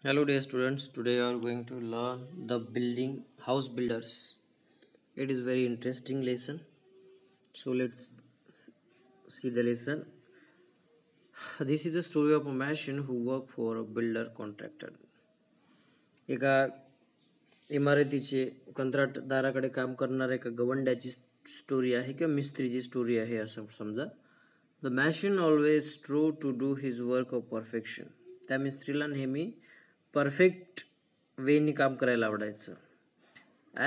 Hello dear students, today we are going to learn the building house builders. It is very interesting lesson. So let's see the lesson. This is the story of a man who worked for a builder contractor. एका इमारतीचे कंत्राटदाराकडे काम करणाऱ्या एका गवंड्याची story आहे किंवा मिस्त्रीची story आहे असं समजा. The mason always strove to do his work of perfection. त्या मिस्त्रीला नेहमी परफेक्ट वेनी काम करायला आवडायचं.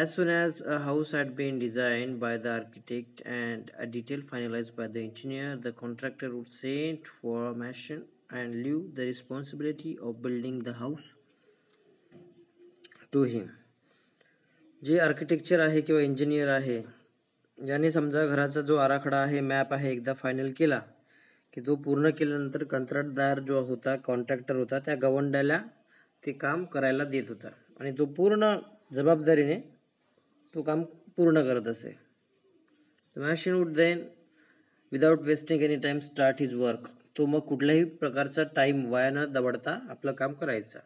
As soon as a house had been designed by the architect and a detail finalized by the engineer, the contractor would send for a mason and leave the responsibility of building the house to him. जे architecture आहे किंवा engineer आहे, ज्याने समजा घराचा जो आराखडा आहे, मॅप आहे, एकदा फायनल केला की तो पूर्ण केल्यानंतर कंत्राटदार जो होता, कॉन्ट्रॅक्टर होता, त्या गवंड्याला ते काम करायला देत होता आणि तो पूर्ण जबाबदारीने तो काम पूर्ण करत असे. The mason would then without wasting any time start his work. तो मग कुठल्याही प्रकारचा टाइम वाया न दवडता आपलं काम करायचा.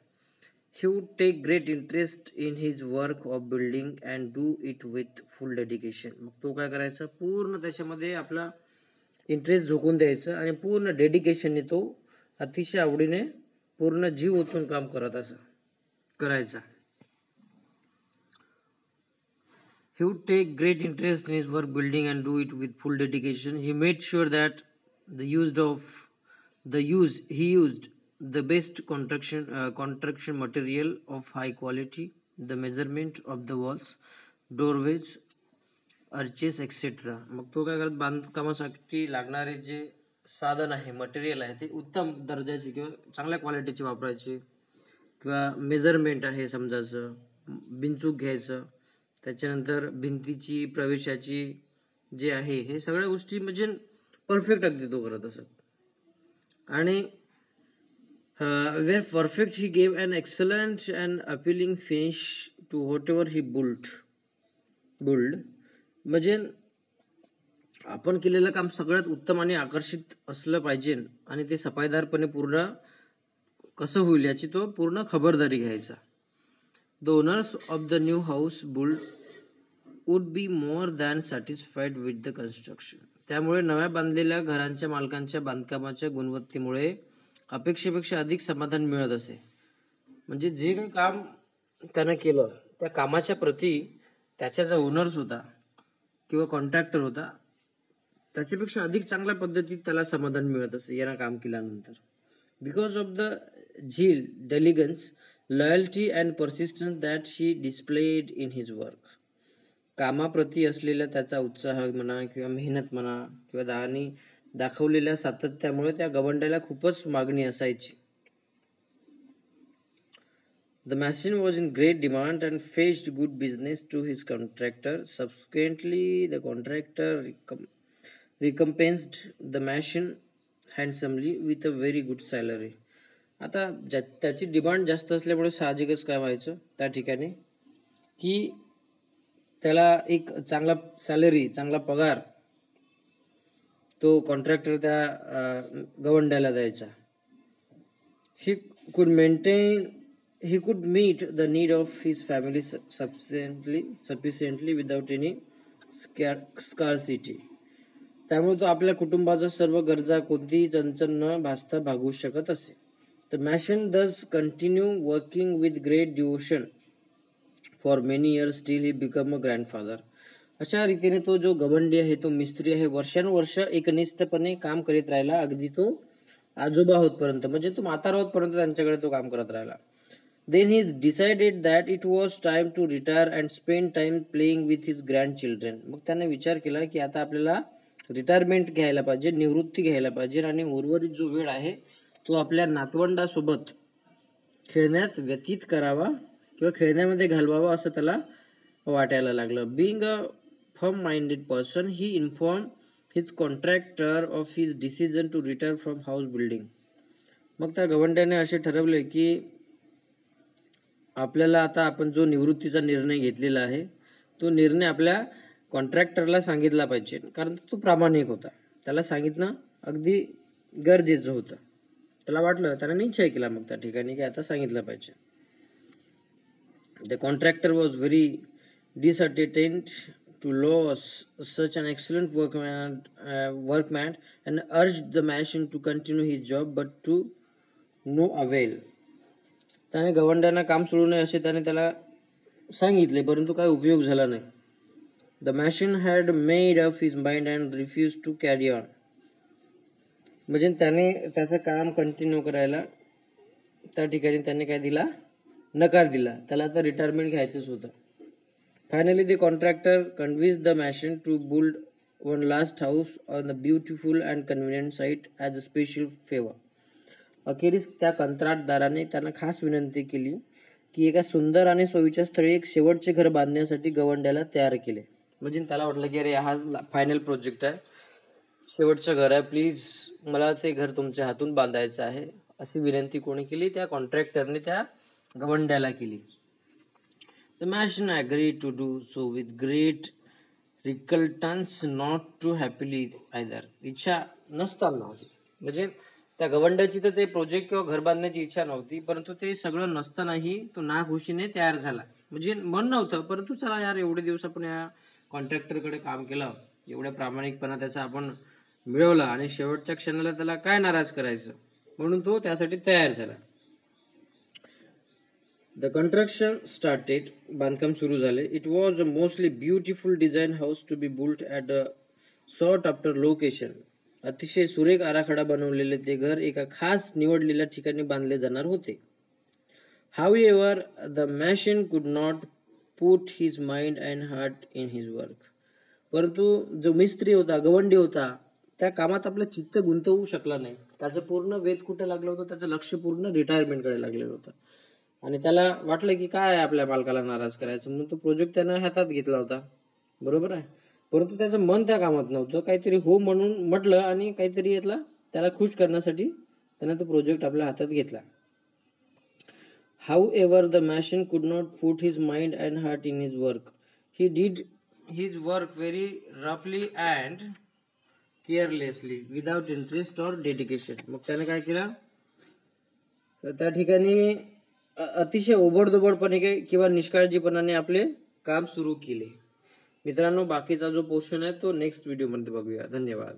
He would take great interest in his work of building and do it with full dedication. मग तो काय करायचा, पूर्ण त्याच्यामध्ये आपला इंटरेस्ट झोकून द्यायचं आणि पूर्ण डेडिकेशनने तो अतिशय आवडीने पूर्ण जीव ओतून काम करत असं करायचा. He would take great interest in his work building and do it with full dedication. He made sure that he used the best construction material of high quality, the measurement of the walls, doorways, arches, etc. मग तो काय करत, बांधकामासाठी लागणारे जे साधन आहे, material आहे, ते उत्तम दर्जाचे किंवा चांगल्या क्वालिटीचे वापरायचे. किंवा मेजरमेंट आहे समजायचं, बिनचूक घ्यायचं, त्याच्यानंतर भिंतीची प्रवेशाची जे आहे हे सगळ्या गोष्टी म्हणजे परफेक्ट अगदी तो करत असत. आणि were perfect he gave an excellent and appealing finish to whatever he built. म्हणजे आपण केलेलं काम सगळ्यात उत्तम आणि आकर्षित असलं पाहिजे आणि ते सफाईदारपणे पूर्ण कसं होईल याची तो पूर्ण खबरदारी घ्यायचा. The owners of the new house built would be more than satisfied with the construction. त्यामुळे नव्या बांधलेल्या घरांच्या मालकांच्या बांधकामाच्या गुणवत्तेमुळे अपेक्षेपेक्षा अधिक समाधान मिळत असे. म्हणजे जे काही काम त्यानं केलं त्या कामाच्या प्रती त्याचा जो ओनर्स होता किंवा कॉन्ट्रॅक्टर होता त्याच्यापेक्षा अधिक चांगल्या पद्धतीत त्याला समाधान मिळत असे यानं काम केल्यानंतर. Because of the zeal, diligence, loyalty and persistence that she displayed in his work. कामाप्रती असलेला त्याचा उत्साह म्हणा किंवा मेहनत म्हणा किंवा दाखवलेल्या सातत्यामुळे त्या गवंड्याला खूपच मागणी असायची. The machine was in great demand and fetched good business to his contractor. Subsequently, the contractor recompensed the machine handsomely with a very good salary. आता त्याची डिमांड जास्त असल्यामुळे साहजिकच काय व्हायचं त्या ठिकाणी की त्याला एक चांगला सॅलरी, चांगला पगार तो कॉन्ट्रॅक्टर त्या गवंड्याला द्यायचा. He could meet the need of his family sufficiently without any scarcity. त्यामुळे तो आपल्या कुटुंबाच्या सर्व गरजा कोणतीही चणचण न भासता भागवू शकत असे. The mason thus continued working with great devotion for many years till he became a grandfather. अशा रीतीने तो जो गवंडी आहे, तो मिस्त्री आहे, वर्षानुवर्ष एकनिष्ठपणे काम करीत राहिला, अगदी तो आजोबा होतपर्यंत, म्हणजे तो म्हातारा होतपर्यंत त्यांच्याकडे तो काम करत राहिला. Then he decided that it was time to retire and spend time playing with his grandchildren. मग त्याने विचार केला की आता आपल्याला रिटायरमेंट घ्यायला पाहिजे, निवृत्ती घ्यायला पाहिजे आणि उर्वरित जो वेळ आहे तो आपल्या नातवंडासोबत खेळण्यात व्यतीत करावा किंवा खेळण्यामध्ये घालवावा असं त्याला वाटायला लागलं. Being a firm minded person, he inform his contractor of his decision to retire from house building. मग त्या गवंड्याने असे ठरवले की आपल्याला आता आपण जो निवृत्तीचा निर्णय घेतलेला आहे तो निर्णय आपल्या कॉन्ट्रॅक्टरला सांगितला पाहिजे, कारण तो प्रामाणिक होता, त्याला सांगितणं अगदी गरजेचं होतं. त्याला वाटलं, त्याने निश्चय केला मग त्या ठिकाणी की आता सांगितलं पाहिजे. The contractor was very disheartened to lose such an excellent workman and urged the machine to continue his job but to no avail. त्याने गवंड्यांना काम सोडू नये असे त्याने त्याला सांगितले, परंतु काही उपयोग झाला नाही. The mason had made up his mind and refuse to carry on. म्हणजे त्याने त्याचं काम कंटिन्यू करायला त्या ठिकाणी त्याने काय दिला, नकार दिला. त्याला आता रिटायरमेंट घ्यायचंच होतं. Finally, the contractor convinced the machine to build one last house on the beautiful and convenient site as a special favor. अखेरीस त्या कंत्राटदाराने त्यांना खास विनंती केली की एका सुंदर आणि सोयीच्या स्थळी एक शेवटचे घर बांधण्यासाठी गवंड्याला तयार केले. म्हणजे त्याला वाटलं की अरे हा फायनल प्रोजेक्ट आहे, शेवटचं घर आहे, प्लीज मला ते घर तुमच्या हातून बांधायचं आहे, अशी विनंती कोणी केली, त्या कॉन्ट्रॅक्टरने त्या गवंड्याला केली. The machine agreed to do so with great reluctance, not too happily either. इच्छा नसताना होती. म्हणजे त्या गवंड्याची तर ते प्रोजेक्ट किंवा घर बांधण्याची इच्छा नव्हती, परंतु ते सगळं नसतानाही तो नाखुशीने तयार झाला. म्हणजे मन नव्हतं, परंतु चला यार एवढे दिवस आपण या कॉन्ट्रॅक्टरकडे काम केलं, एवढ्या प्रामाणिकपणा त्याचा आपण मिळवला आणि शेवटच्या क्षणाला त्याला काय नाराज करायचं, म्हणून तो त्यासाठी तयार झाला. The construction started. बांधकाम सुरू झाले. It was a mostly beautiful design house to be built at a sought after location. अतिशय सुरेख आराखडा बनवलेले ते घर एका खास निवडलेल्या ठिकाणी बांधले जाणार होते. However, the machine could not put his mind and heart in his work. परंतु जो मिस्त्री होता, गवंडी होता, त्या कामात आपलं चित्त गुंतवू शकला नाही. त्याचं पूर्ण वेध कुठे लागलं होतं, त्याचं लक्ष पूर्ण रिटायरमेंटकडे लागलेलं होतं. आणि त्याला वाटलं की काय आपल्या मालकाला नाराज करायचं, म्हणून तो प्रोजेक्ट त्यानं हातात घेतला होता. बरोबर आहे. परंतु त्याचं मन त्या कामात नव्हतं. काहीतरी हो म्हणून म्हटलं आणि काहीतरी त्याला खुश करण्यासाठी त्यानं तो प्रोजेक्ट आपल्या हातात घेतला. However, the machine could not put his mind and heart in his work. He did his work very roughly and carelessly, without interest or dedication. मग त्याने काय केलं, त्या ठिकाणी अतिशय ओबडधोबडपणे किंवा निष्काळजीपणाने आपले काम सुरू केले. मित्रांनो, बाकीचा जो पोर्शन आहे तो नेक्स्ट व्हिडिओमध्ये बघूया. धन्यवाद.